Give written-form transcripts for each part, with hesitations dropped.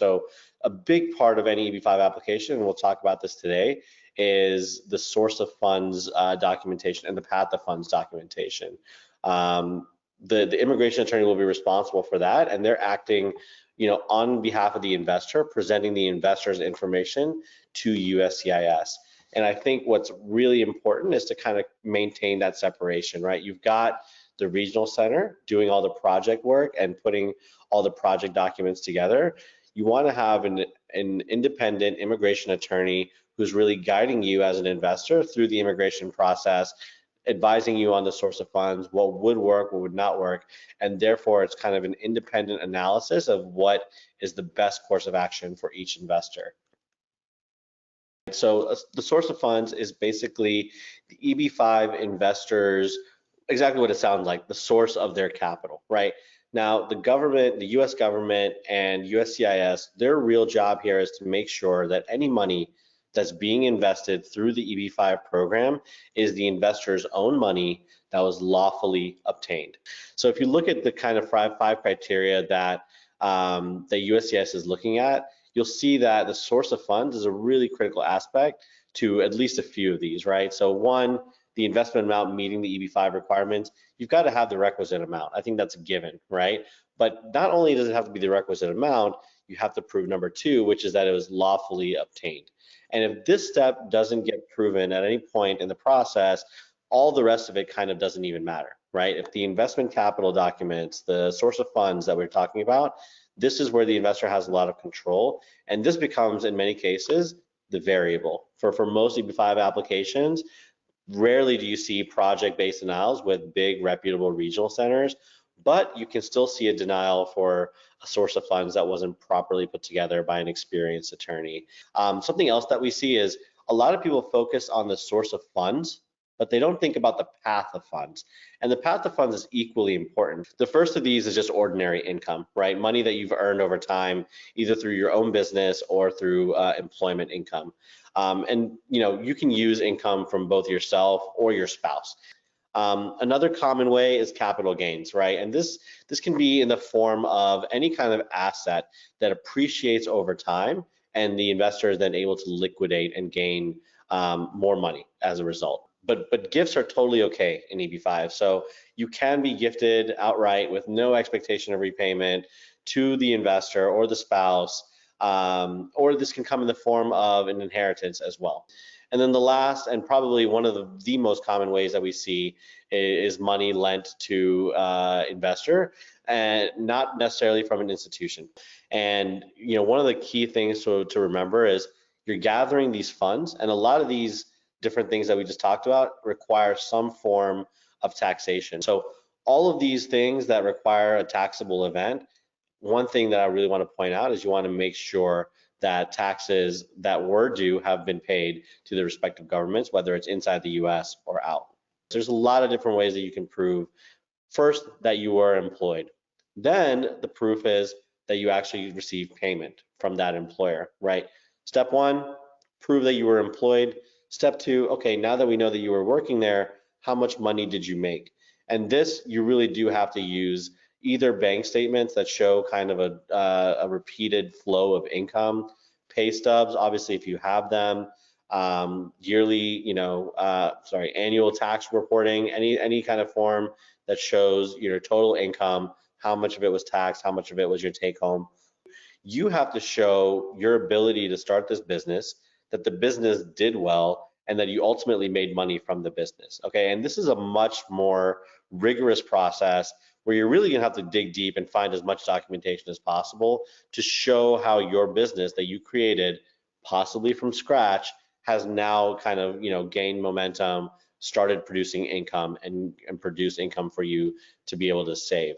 So a big part of any EB-5 application, and we'll talk about this today, is the source of funds documentation and the path of funds documentation. The immigration attorney will be responsible for that, and they're acting, on behalf of the investor, presenting the investor's information to USCIS. And I think what's really important is to kind of maintain that separation, right? You've got the regional center doing all the project work and putting all the project documents together. You want to have an independent immigration attorney who's really guiding you as an investor through the immigration process, advising you on the source of funds, what would work, what would not work, and therefore it's kind of an independent analysis of what is the best course of action for each investor. So the source of funds is basically the EB-5 investors, exactly what it sounds like, the source of their capital, right? Now, the government, the US government and USCIS, their real job here is to make sure that any money that's being invested through the EB-5 program is the investor's own money that was lawfully obtained. So if you look at the kind of five criteria that the USCIS is looking at, you'll see that the source of funds is a really critical aspect to at least a few of these, right? So one, the investment amount meeting the EB-5 requirements, you've got to have the requisite amount. I think that's a given, right? But not only does it have to be the requisite amount, you have to prove number two, which is that it was lawfully obtained. And if this step doesn't get proven at any point in the process, all the rest of it kind of doesn't even matter, right? If the investment capital documents, the source of funds that we're talking about, this is where the investor has a lot of control. And this becomes, in many cases, the variable. For most EB-5 applications, rarely do you see project-based denials with big reputable regional centers, but you can still see a denial for a source of funds that wasn't properly put together by an experienced attorney. Something else that we see is a lot of people focus on the source of funds, but they don't think about the path of funds. And the path of funds is equally important. The first of these is just ordinary income, right? Money that you've earned over time, either through your own business or through employment income. And you can use income from both yourself or your spouse. Another common way is capital gains, right? And this can be in the form of any kind of asset that appreciates over time, and the investor is then able to liquidate and gain more money as a result. But gifts are totally okay in EB-5. So you can be gifted outright with no expectation of repayment to the investor or the spouse, or this can come in the form of an inheritance as well. And then the last, and probably one of the most common ways that we see, is money lent to investor, and not necessarily from an institution. And one of the key things to remember is you're gathering these funds, and a lot of these different things that we just talked about require some form of taxation. So all of these things that require a taxable event, one thing that I really want to point out is you want to make sure that taxes that were due have been paid to the respective governments, whether it's inside the US or out. There's a lot of different ways that you can prove, first, that you were employed. Then the proof is that you actually received payment from that employer, right? Step one, prove that you were employed. Step two, okay, now that we know that you were working there, how much money did you make? And this, you really do have to use either bank statements that show kind of a repeated flow of income, pay stubs, obviously if you have them, yearly, annual tax reporting, any kind of form that shows your total income, how much of it was taxed, how much of it was your take home. You have to show your ability to start this business, that the business did well, and that you ultimately made money from the business, okay? And this is a much more rigorous process where you're really gonna have to dig deep and find as much documentation as possible to show how your business that you created, possibly from scratch, has now kind of gained momentum, started producing income, and produced income for you to be able to save.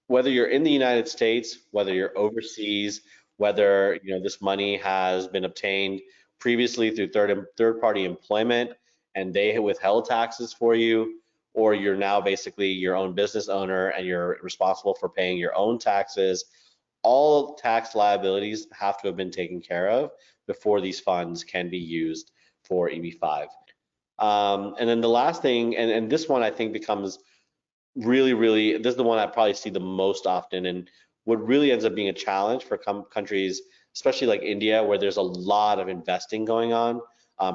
Whether you're in the United States, whether you're overseas, whether this money has been obtained previously through third-party employment and they withheld taxes for you, or you're now basically your own business owner and you're responsible for paying your own taxes, all tax liabilities have to have been taken care of before these funds can be used for EB-5. And then the last thing, and this one I think becomes really, this is the one I probably see the most often, and What really ends up being a challenge for countries, especially like India, where there's a lot of investing going on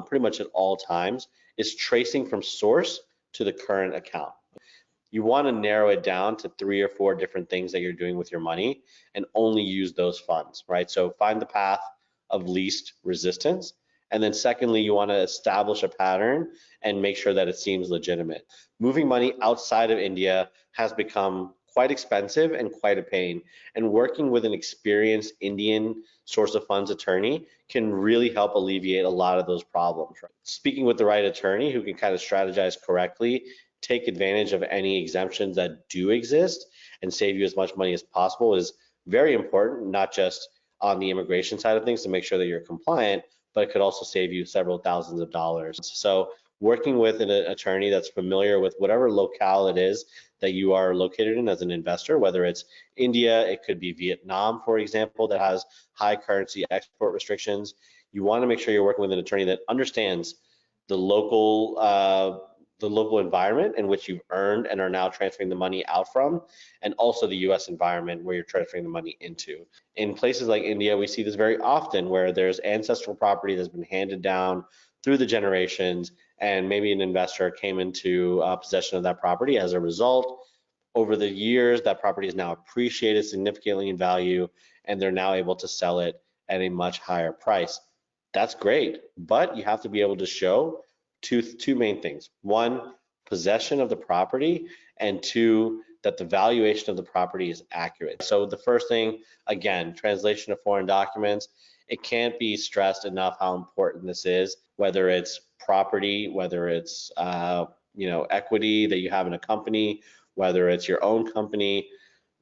pretty much at all times, is tracing from source to the current account. You want to narrow it down to 3 or 4 different things that you're doing with your money and only use those funds, right? So find the path of least resistance. And then secondly, you want to establish a pattern and make sure that it seems legitimate. Moving money outside of India has become quite expensive and quite a pain. And working with an experienced Indian source of funds attorney can really help alleviate a lot of those problems. Right? Speaking with the right attorney who can kind of strategize correctly, take advantage of any exemptions that do exist, and save you as much money as possible is very important, not just on the immigration side of things to make sure that you're compliant, but it could also save you several thousands of dollars. So working with an attorney that's familiar with whatever locale it is that you are located in as an investor, whether it's India, it could be Vietnam, for example, that has high currency export restrictions. You want to make sure you're working with an attorney that understands the local environment in which you've earned and are now transferring the money out from, and also the US environment where you're transferring the money into. In places like India, we see this very often where there's ancestral property that's been handed down through the generations, and maybe an investor came into possession of that property. As a result, over the years, that property is now appreciated significantly in value, and they're now able to sell it at a much higher price. That's great, but you have to be able to show two main things. One, possession of the property, and two, that the valuation of the property is accurate. So the first thing, again, translation of foreign documents. It can't be stressed enough how important this is, whether it's property, whether it's equity that you have in a company, whether it's your own company,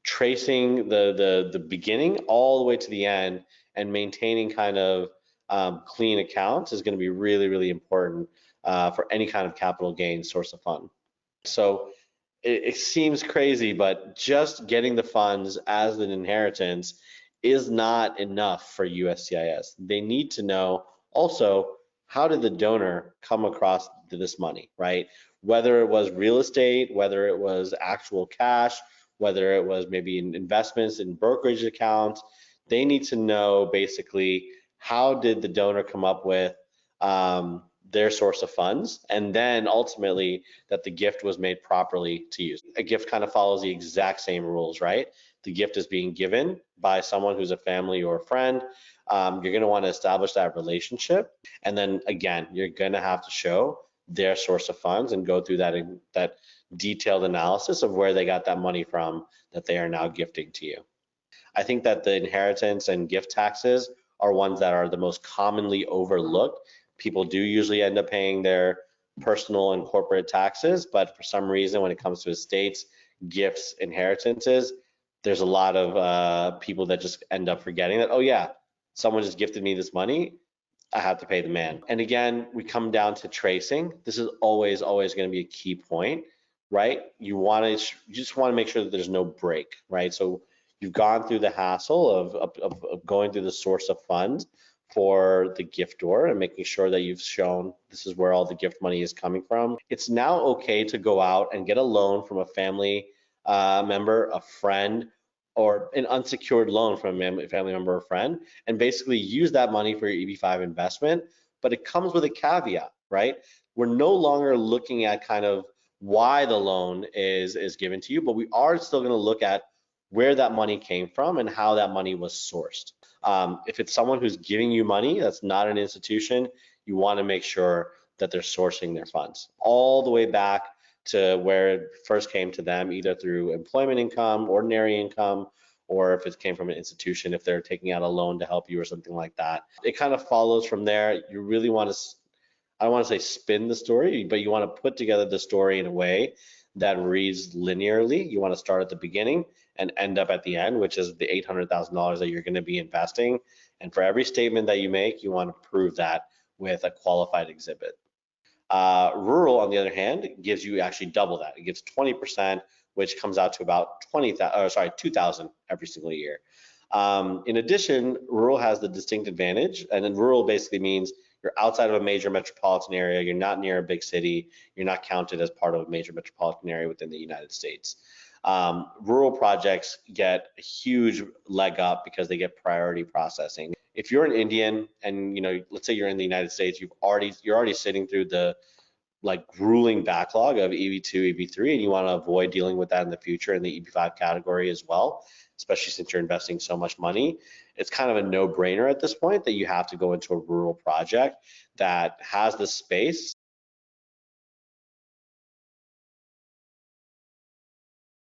tracing the beginning all the way to the end and maintaining kind of clean accounts is going to be really, really important for any kind of capital gain source of fund. So it seems crazy, but just getting the funds as an inheritance is not enough for USCIS. They need to know also, how did the donor come across this money, right? Whether it was real estate, whether it was actual cash, whether it was maybe in investments in brokerage accounts, they need to know basically how did the donor come up with their source of funds, and then ultimately that the gift was made properly to use. A gift kind of follows the exact same rules, right? The gift is being given by someone who's a family or a friend. You're going to want to establish that relationship, and then again, you're going to have to show their source of funds and go through that detailed analysis of where they got that money from that they are now gifting to you. I think that the inheritance and gift taxes are ones that are the most commonly overlooked. People do usually end up paying their personal and corporate taxes, but for some reason, when it comes to estates, gifts, inheritances, there's a lot of people that just end up forgetting that, oh yeah, someone just gifted me this money, I have to pay the man. And again, we come down to tracing. This is always going to be a key point, right? You just want to make sure that there's no break, right? So you've gone through the hassle of going through the source of funds for the giftor and making sure that you've shown this is where all the gift money is coming from. It's now okay to go out and get a loan from a family member, a friend, or an unsecured loan from a family member or friend, and basically use that money for your EB-5 investment. But it comes with a caveat, right? We're no longer looking at kind of why the loan is given to you, but we are still going to look at where that money came from and how that money was sourced. If it's someone who's giving you money, that's not an institution, you want to make sure that they're sourcing their funds all the way back to where it first came to them, either through employment income, ordinary income, or if it came from an institution, if they're taking out a loan to help you or something like that. It kind of follows from there. You really want to, I don't want to say spin the story, but you want to put together the story in a way that reads linearly. You want to start at the beginning and end up at the end, which is the $800,000 that you're going to be investing. And for every statement that you make, you want to prove that with a qualified exhibit. Rural, on the other hand, gives you actually double that. It gives 20%, which comes out to about 2,000 every single year. In addition, rural has the distinct advantage, and then rural basically means you're outside of a major metropolitan area, you're not near a big city, you're not counted as part of a major metropolitan area within the United States. rural projects get a huge leg up because they get priority processing. If you're an Indian and let's say you're in the United States, you're already sitting through the like grueling backlog of EB2, EB3, and you want to avoid dealing with that in the future in the EB5 category as well, especially since you're investing so much money. It's kind of a no-brainer at this point that you have to go into a rural project that has the space